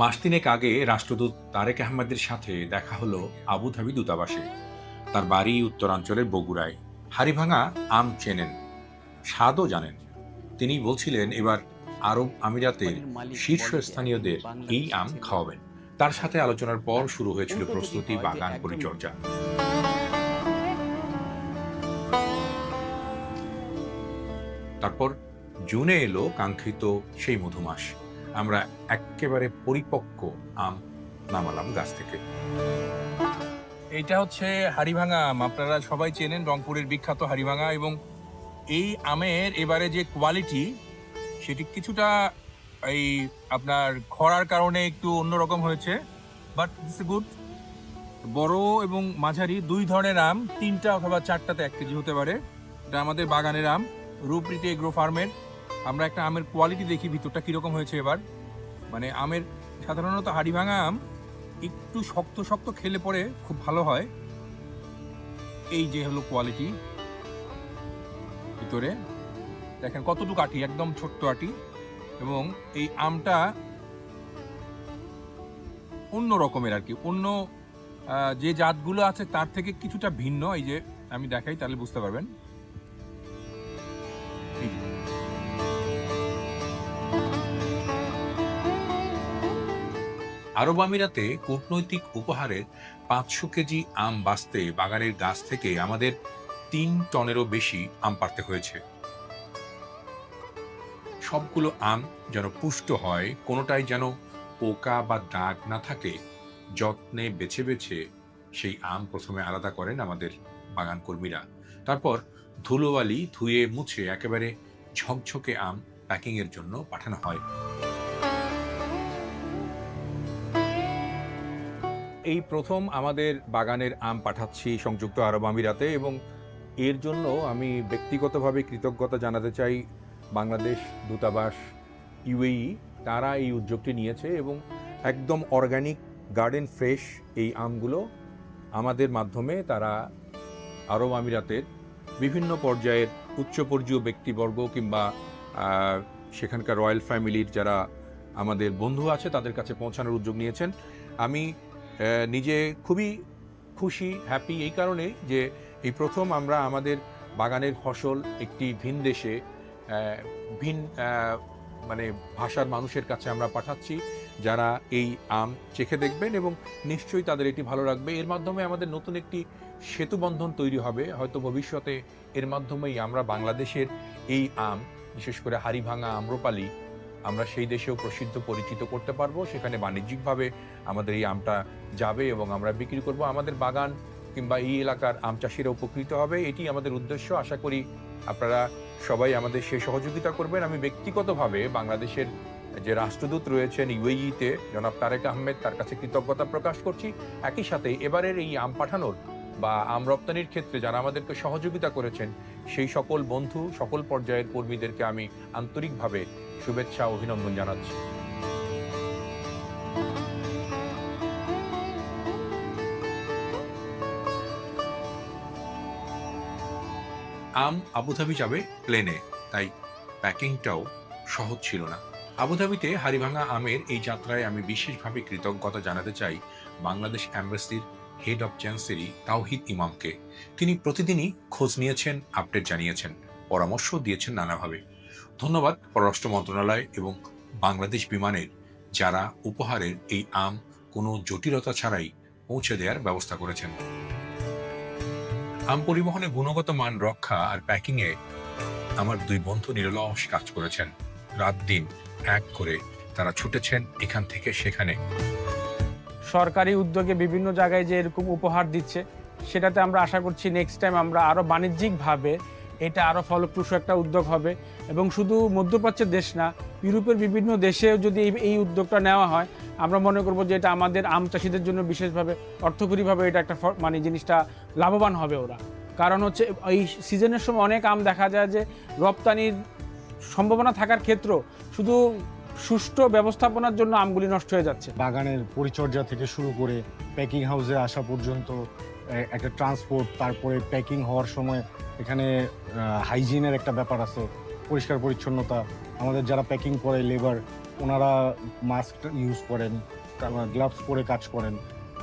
মাস তিনেক আগে রাষ্ট্রদূত তারেক আহমেদের সাথে দেখা হলো আবুধাবি দূতাবাসে। তার বাড়ি উত্তরাঞ্চলের বগুড়ায়। হাড়িভাঙা আম চেনেন, স্বাদও জানেন। তিনি বলছিলেন এবার আরব আমিরাতের কোম্পানির মালিক বলে যে একদিন শীর্ষস্থানীয়দের এই বাংলাদেশে আম ছিল। খাওয়াবেন। তার সাথে আলোচনার পর আর শুরু হয়েছিল উল্টো যদি প্রস্তুতি, হয় যে বাগান একজন পরিচর্যা। তারপর জুনে এলো কাঙ্ক্ষিত সেই মধুমাস। আমরা এক্কেবারে পরিপক্ক আম নামালাম গাছ থেকে। এইটা হচ্ছে হাড়িভাঙা আম। আপনারা সবাই চেনেন রংপুরের বিখ্যাত হাড়িভাঙা, এবং এই আমের এবারে যে কোয়ালিটি সেটি কিছুটা এই আপনার খরার কারণে একটু অন্যরকম হয়েছে, বাট ইটস গুড। বড় এবং মাঝারি দুই ধরনের আম, 3টা অথবা 4টাতে 1 কেজি হতে পারে। এটা আমাদের বাগানের আম, রূপরীতি এগ্রো ফার্মের। আমরা একটা আমের কোয়ালিটি দেখি ভিতরটা কিরকম হয়েছে এবার। মানে আমের সাধারণত হাড়িভাঙা আম একটু শক্ত শক্ত খেলে পরে খুব ভালো হয়। এই যে হলো কোয়ালিটি, ভিতরে দেখেন কতটুকু আটি, একদম ছোট্ট আটি। এবং এই আমটা অন্য রকমের আর কি, অন্য যে জাতগুলো আছে তার থেকে কিছুটা ভিন্ন। এই যে আমি দেখাই তাহলে বুঝতে পারবেন। এই যে, আরব আমিরাতে কূটনৈতিক উপহারের 500 কেজি আম বাঁচতে বাগানের গাছ থেকে আমাদের 3 টনেরও বেশি আম পাড়তে হয়েছে। সবগুলো আম যেন পুষ্ট হয়, কোনোটাই যেন পোকা বা দাগ না থাকে, যত্নে বেছে বেছে সেই আম প্রথমে আলাদা করেন আমাদের বাগান কর্মীরা। তারপর ধুলোবালি ধুয়ে মুছে একেবারে ঝকঝকে আম প্যাকিং এর জন্য পাঠানো হয়। এই প্রথম আমাদের বাগানের আম পাঠাচ্ছি সংযুক্ত আরব আমিরাতে, এবং এর জন্য আমি ব্যক্তিগতভাবে কৃতজ্ঞতা জানাতে চাই বাংলাদেশ দূতাবাস, ইউএই। তারা এই উদ্যোগটি নিয়েছে এবং একদম অর্গানিক, গার্ডেন ফ্রেশ এই আমগুলো আমাদের মাধ্যমে তারা আরব আমিরাতের বিভিন্ন পর্যায়ের উচ্চপর্যায় ব্যক্তিবর্গ কিংবা সেখানকার রয়্যাল ফ্যামিলির যারা আমাদের বন্ধু আছে তাদের কাছে পৌঁছানোর উদ্যোগ নিয়েছেন। আমি নিজে খুবই খুশি, হ্যাপি এই কারণে যে এই প্রথম আমরা আমাদের বাগানের ফসল একটি ভিন দেশে, ভিন মানে ভাষার মানুষের কাছে আমরা পাঠাচ্ছি, যারা এই আম চেখে দেখবেন এবং নিশ্চয়ই তাদের এটি ভালো লাগবে। এর মাধ্যমে আমাদের নতুন একটি সেতুবন্ধন তৈরি হবে। হয়তো ভবিষ্যতে এর মাধ্যমেই আমরা বাংলাদেশের এই আম, বিশেষ করে হাড়িভাঙা, আম্রপালি, আমরা সেই দেশেও প্রসিদ্ধ পরিচিত করতে পারবো। সেখানে বাণিজ্যিকভাবে আমাদের এই আমটা যাবে এবং আমরা বিক্রি করব। আমাদের বাগান কিংবা এই এলাকার আম চাষিরা উপকৃত হবে, এটি আমাদের উদ্দেশ্য। আশা করি আপনারা সবাই আমাদের সে সহযোগিতা করবেন। আমি ব্যক্তিগতভাবে বাংলাদেশের যে রাষ্ট্রদূত রয়েছেন ইউএইতে, জনাব তারেক আহমেদ, তার কাছে কৃতজ্ঞতা প্রকাশ করছি। একই সাথে এবারের এই আম পাঠানোর বা আম রপ্তানির ক্ষেত্রে যারা আমাদেরকে সহযোগিতা করেছেন সেই সকল বন্ধু, সকল পর্যায়ের কর্মীদেরকে আমি আন্তরিকভাবে শুভেচ্ছা, অভিনন্দন জানাচ্ছি। আম আবুধাবি যাবে প্লেনে, তাই প্যাকিংটাও সহজ ছিল না। আবুধাবিতে হাড়িভাঙা আমের এই যাত্রায় আমি বিশেষভাবে কৃতজ্ঞতা জানাতে চাই বাংলাদেশ অ্যাম্বাসির হেড অব চ্যান্সেরি তাওহিদ ইমামকে। তিনি প্রতিদিনই খোঁজ নিয়েছেন, আপডেট জানিয়েছেন, পরামর্শ দিয়েছেন নানাভাবে। ধন্যবাদ পররাষ্ট্র মন্ত্রণালয় এবং বাংলাদেশ বিমানের, যারা উপহারের এই আম কোনো জটিলতা ছাড়াই পৌঁছে দেওয়ার ব্যবস্থা করেছেন। আম পরিবহনে গুণগত মান রক্ষা আর প্যাকিংয়ে আমার 2 বন্ধু নিরলস কাজ করেছেন। রাত দিন এক করে তারা ছুটেছেন এখান থেকে সেখানে। সরকারি উদ্যোগে বিভিন্ন জায়গায় যে এরকম উপহার দিচ্ছে, সেটাতে আমরা আশা করছি নেক্সট টাইম আমরা আরও বাণিজ্যিকভাবে এটা আরও ফলপ্রসূ একটা উদ্যোগ হবে। এবং শুধু মধ্যপ্রাচ্যের দেশ না, ইউরোপের বিভিন্ন দেশেও যদি এই উদ্যোগটা নেওয়া হয়, আমরা মনে করব যে এটা আমাদের আম চাষিদের জন্য বিশেষভাবে অর্থকরীভাবে এটা একটা মানে জিনিসটা লাভবান হবে ওরা। কারণ হচ্ছে এই সিজনের সময় অনেক আম দেখা যায় যে রপ্তানির সম্ভাবনা থাকার ক্ষেত্র শুধু সুষ্ঠু ব্যবস্থাপনার জন্য আমগুলি নষ্ট হয়ে যাচ্ছে। বাগানের পরিচর্যা থেকে শুরু করে প্যাকিং হাউসে আসা পর্যন্ত একটা ট্রান্সপোর্ট, তারপরে প্যাকিং হওয়ার সময় এখানে হাইজিনের একটা ব্যাপার আছে, পরিষ্কার পরিচ্ছন্নতা, আমাদের যারা প্যাকিং করে লেবার ওনারা মাস্ক ইউজ করেন, গ্লাভস পরে কাজ করেন।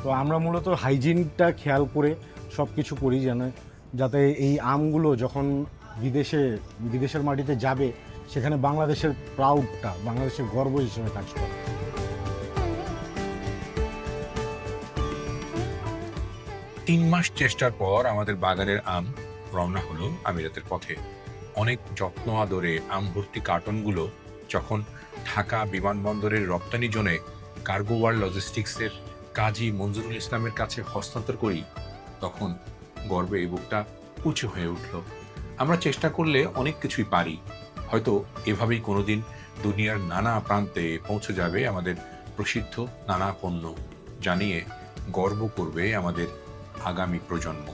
তো আমরা মূলত হাইজিনটা খেয়াল করে সব কিছু করি যেন যাতে এই আমগুলো যখন বিদেশের মাটিতে যাবে সেখানে বাংলাদেশের প্রাউডটা, বাংলাদেশের গর্ব হিসেবে কাজ করে। 3 মাস চেষ্টার পর আমাদের বাগানের আম রওনা হলো আমিরাতের পথে। অনেক যত্ন আদরে আম ভর্তি কার্টনগুলো যখন ঢাকা বিমানবন্দরের রপ্তানি জোনে কার্গো ওয়ার্ল্ড লজিস্টিক্সের কাজী মঞ্জুরুল ইসলামের কাছে হস্তান্তর করি, তখন গর্বে বুকটা উঁচু হয়ে উঠল। আমরা চেষ্টা করলে অনেক কিছুই পারি। হয়তো এভাবেই কোনোদিন দুনিয়ার নানা প্রান্তে পৌঁছে যাবে আমাদের প্রসিদ্ধ নানা পণ্য, জানিয়ে গর্ব করবে আমাদের আগামী প্রজন্ম।